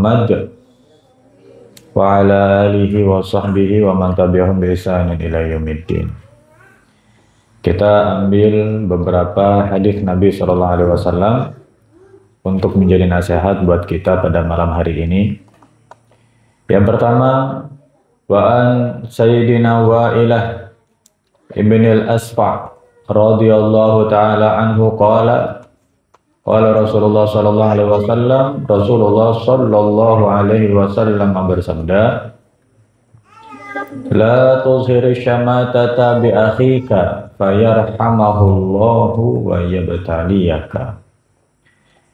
Muhammad wa ala alihi wa sahbihi wa man tabi'ahum bi ihsanin ila yaumiddin. Kita ambil beberapa hadis Nabi sallallahu alaihi wasallam untuk menjadi nasihat buat kita pada malam hari ini. Yang pertama, wa an sayyidina Wa'ilah ibn al-Asfa' radhiyallahu ta'ala anhu qala Rasulullah sallallahu alaihi wasallam bersabda, la tuzhir syamatata bi akhika fayarhamahullahu wa yabtaliyaka.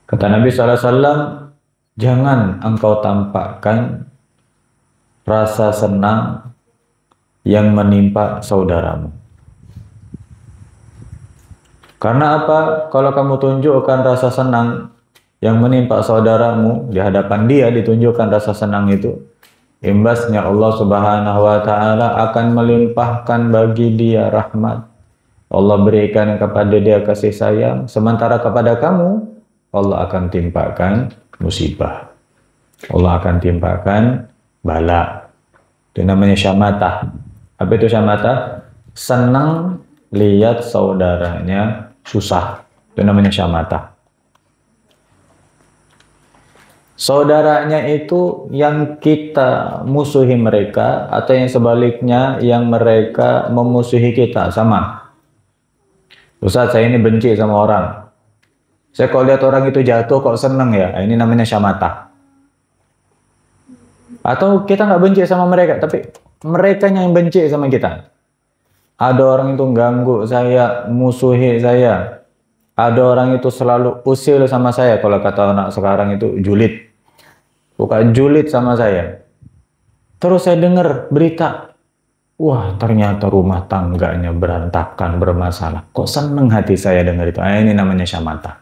Kata Nabi sallallahu alaihi wasallam, jangan engkau tampakkan rasa senang yang menimpa saudaramu. Karena apa? Kalau kamu tunjukkan rasa senang yang menimpa saudaramu, di hadapan dia ditunjukkan rasa senang itu, imbasnya Allah Subhanahu wa taala akan melimpahkan bagi dia rahmat. Allah berikan kepada dia kasih sayang, sementara kepada kamu Allah akan timpakan musibah. Allah akan timpakan bala. Itu namanya syamatah. Apa itu syamatah? Senang lihat saudaranya susah. Itu namanya syamatah. Saudaranya itu yang kita musuhi mereka, atau yang sebaliknya yang mereka memusuhi kita, sama. Ustaz, saya ini benci sama orang. Saya kalau lihat orang itu jatuh kok seneng ya, ini namanya syamatah. Atau kita nggak benci sama mereka, tapi mereka yang benci sama kita. Ada orang itu ganggu saya, musuhi saya. Ada orang itu selalu usil sama saya, kalau kata anak sekarang itu julid. Bukan julid sama saya. Terus saya dengar berita, wah ternyata rumah tangganya berantakan, bermasalah. Kok seneng hati saya dengar itu. Ini namanya syamatah.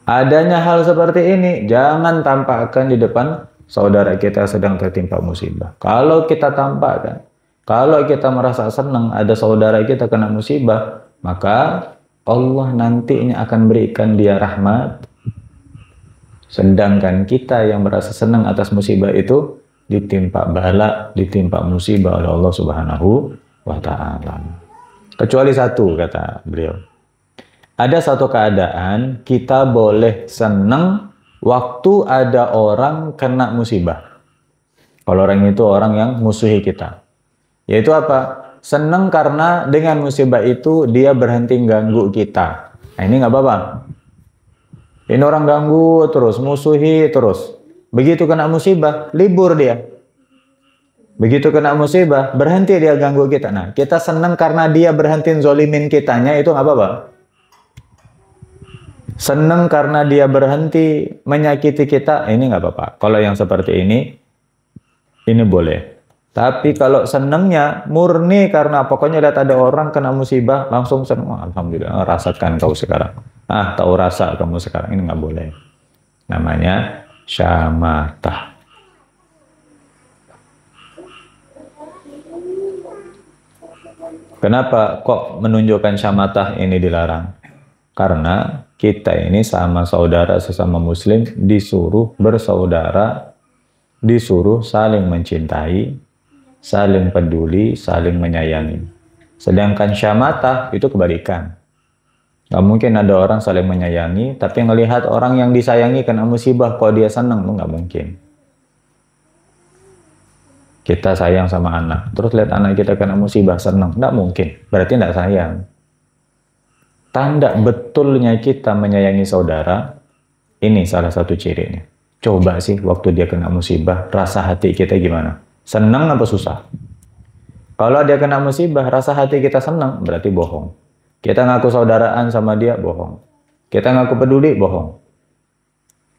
Adanya hal seperti ini, jangan tampakkan di depan saudara kita sedang tertimpa musibah. Kalau kita tampakkan, kalau kita merasa senang ada saudara kita kena musibah, maka Allah nantinya akan berikan dia rahmat. Sedangkan kita yang merasa senang atas musibah itu ditimpa bala, ditimpa musibah oleh Allah Subhanahu wa taala. Kecuali satu, kata beliau. Ada satu keadaan kita boleh senang waktu ada orang kena musibah. Kalau orang itu orang yang musuhi kita. Yaitu apa? Senang karena dengan musibah itu dia berhenti ganggu kita. Nah, ini nggak apa-apa. Ini orang ganggu terus, musuhi terus. Begitu kena musibah, libur dia. Begitu kena musibah, berhenti dia ganggu kita. Nah, kita senang karena dia berhenti zolimin kitanya, itu nggak apa-apa. Senang karena dia berhenti menyakiti kita, ini nggak apa-apa. Kalau yang seperti ini boleh. Tapi kalau senangnya murni karena pokoknya lihat ada orang kena musibah, langsung senang. Alhamdulillah, rasakan kau sekarang. Tahu rasa kamu sekarang, ini nggak boleh. Namanya syamatah. Kenapa kok menunjukkan syamatah ini dilarang? Karena kita ini sama saudara sesama muslim disuruh bersaudara, disuruh saling mencintai, saling peduli, saling menyayangi. Sedangkan syamatah itu kebalikan. Gak mungkin ada orang saling menyayangi, tapi ngelihat orang yang disayangi kena musibah, kok dia senang, itu gak mungkin. Kita sayang sama anak, terus lihat anak kita kena musibah, senang, gak mungkin. Berarti gak sayang. Tanda betulnya kita menyayangi saudara, ini salah satu cirinya. Coba sih waktu dia kena musibah, rasa hati kita gimana? Senang apa susah? Kalau dia kena musibah, rasa hati kita senang, berarti bohong. Kita ngaku saudaraan sama dia, bohong. Kita ngaku peduli, bohong.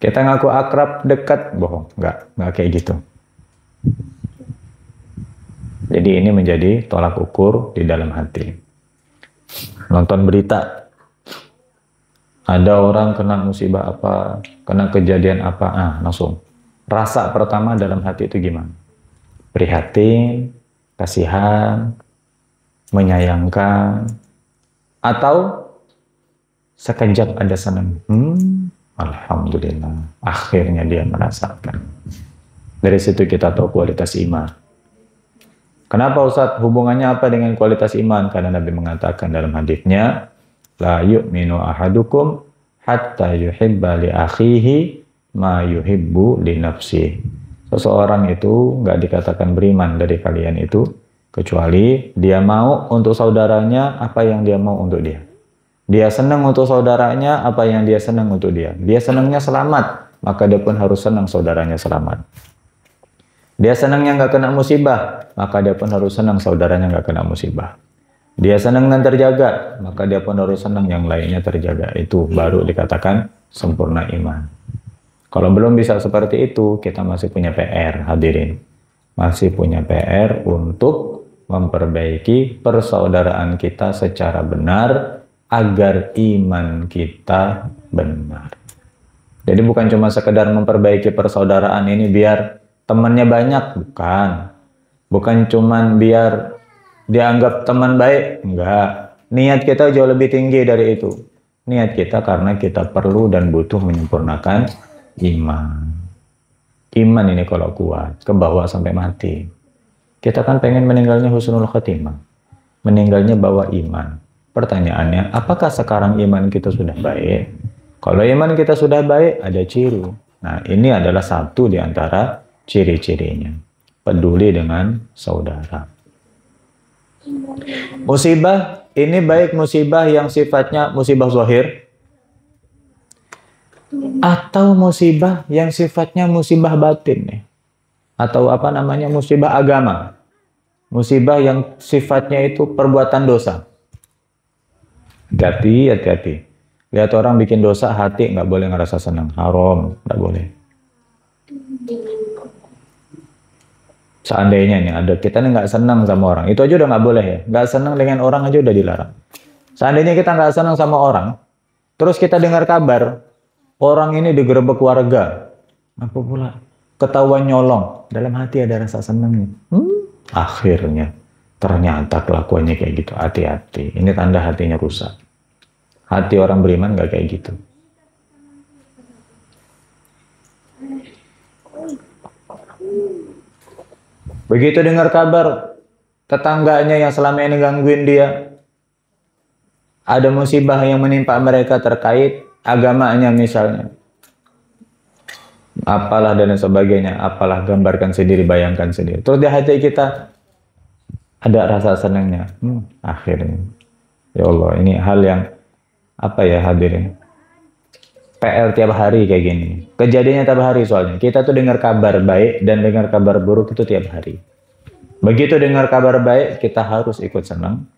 Kita ngaku akrab, dekat, bohong. Nggak kayak gitu. Jadi ini menjadi tolak ukur di dalam hati. Nonton berita, ada orang kena musibah apa, kena kejadian apa, langsung. Rasa pertama dalam hati itu gimana? Prihatin, kasihan, menyayangkan, atau sekejap ada senang. Alhamdulillah, akhirnya dia merasakan. Dari situ kita tahu kualitas iman. Kenapa Ustaz? Hubungannya apa dengan kualitas iman? Karena Nabi mengatakan dalam hadisnya, la yu'minu ahadukum hatta yuhibba li akhihi ma yuhibbu li nafsihi. Seseorang itu nggak dikatakan beriman dari kalian itu kecuali dia mau untuk saudaranya apa yang dia mau untuk dia. Dia senang untuk saudaranya apa yang dia senang untuk dia. Dia senangnya selamat, maka dia pun harus senang saudaranya selamat. Dia senangnya nggak kena musibah, maka dia pun harus senang saudaranya nggak kena musibah. Dia senang dan terjaga, maka dia pun harus senang yang lainnya terjaga. Itu baru dikatakan sempurna iman. Kalau belum bisa seperti itu, kita masih punya PR, hadirin. Masih punya PR untuk memperbaiki persaudaraan kita secara benar, agar iman kita benar. Jadi bukan cuma sekedar memperbaiki persaudaraan ini biar temannya banyak, bukan. Bukan cuma biar dianggap teman baik, enggak. Niat kita jauh lebih tinggi dari itu. Niat kita karena kita perlu dan butuh menyempurnakan iman. Iman ini kalau kuat, ke bawah sampai mati. Kita kan pengen meninggalnya husnul khatimah. Meninggalnya bawa iman. Pertanyaannya, apakah sekarang iman kita sudah baik? Kalau iman kita sudah baik, ada ciri. Nah, ini adalah satu di antara ciri-cirinya. Peduli dengan saudara. Musibah, ini baik musibah yang sifatnya musibah zahir, atau musibah yang sifatnya musibah batin nih. Atau apa namanya, musibah agama. Musibah yang sifatnya itu perbuatan dosa. Hati-hati, hati-hati. Lihat orang bikin dosa, hati nggak boleh ngerasa senang. Haram, nggak boleh. Seandainya nih, ada kita nih nggak senang sama orang, itu aja udah nggak boleh ya. Nggak senang dengan orang aja udah dilarang. Seandainya kita nggak senang sama orang, terus kita dengar kabar, orang ini digerebek warga. Apa pula? Ketahuan nyolong. Dalam hati ada rasa senangnya. Akhirnya. Ternyata kelakuannya kayak gitu. Hati-hati. Ini tanda hatinya rusak. Hati orang beriman nggak kayak gitu. Begitu dengar kabar tetangganya yang selama ini gangguin dia, ada musibah yang menimpa mereka terkait agamanya misalnya, apalah dan sebagainya, apalah, gambarkan sendiri, bayangkan sendiri. Terus di hati kita ada rasa senangnya. Akhirnya, ya Allah, ini hal yang apa ya hadirin? PR tiap hari kayak gini. Kejadiannya tiap hari soalnya. Kita tuh dengar kabar baik dan dengar kabar buruk itu tiap hari. Begitu dengar kabar baik, kita harus ikut senang.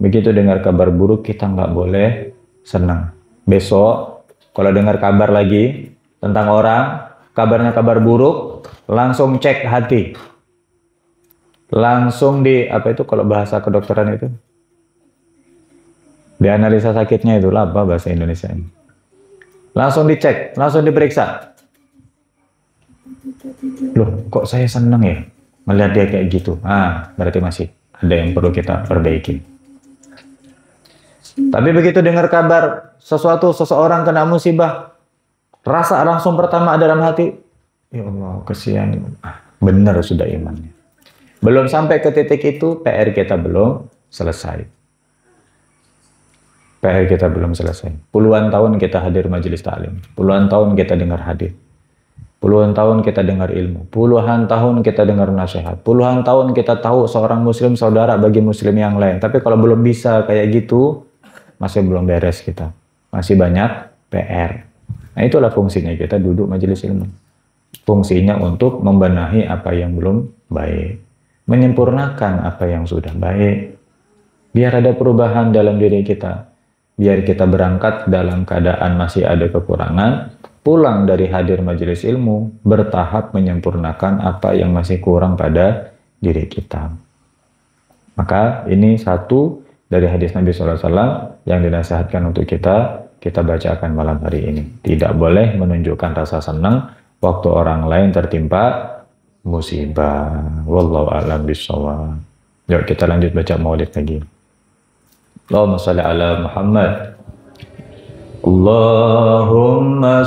Begitu dengar kabar buruk, kita nggak boleh senang. Besok, kalau dengar kabar lagi tentang orang, kabarnya kabar buruk, langsung cek hati. Langsung di, apa itu kalau bahasa kedokteran itu? Dianalisa sakitnya itu, apa bahasa Indonesia ini? Langsung dicek, langsung diperiksa. Loh, kok saya senang ya melihat dia kayak gitu? Berarti masih ada yang perlu kita perbaiki. Tapi begitu dengar kabar seseorang kena musibah, rasa langsung pertama dalam hati, ya Allah, kesian. Benar sudah imannya. Belum sampai ke titik itu, PR kita belum selesai. PR kita belum selesai. Puluhan tahun kita hadir majelis taklim. Puluhan tahun kita dengar hadis. Puluhan tahun kita dengar ilmu. Puluhan tahun kita dengar nasihat. Puluhan tahun kita tahu seorang muslim saudara bagi muslim yang lain. Tapi kalau belum bisa kayak gitu, masih belum beres kita. Masih banyak PR. Nah, itulah fungsinya kita duduk majelis ilmu. Fungsinya untuk membenahi apa yang belum baik. Menyempurnakan apa yang sudah baik. Biar ada perubahan dalam diri kita. Biar kita berangkat dalam keadaan masih ada kekurangan, pulang dari hadir majelis ilmu, bertahap menyempurnakan apa yang masih kurang pada diri kita. Maka ini satu dari hadis Nabi SAW yang dinasihatkan untuk kita bacakan malam hari ini. Tidak boleh menunjukkan rasa senang waktu orang lain tertimpa musibah. Wallahu a'lam bishawab. Yuk kita lanjut baca maulid lagi. Allahumma shalli ala Muhammad Allahumma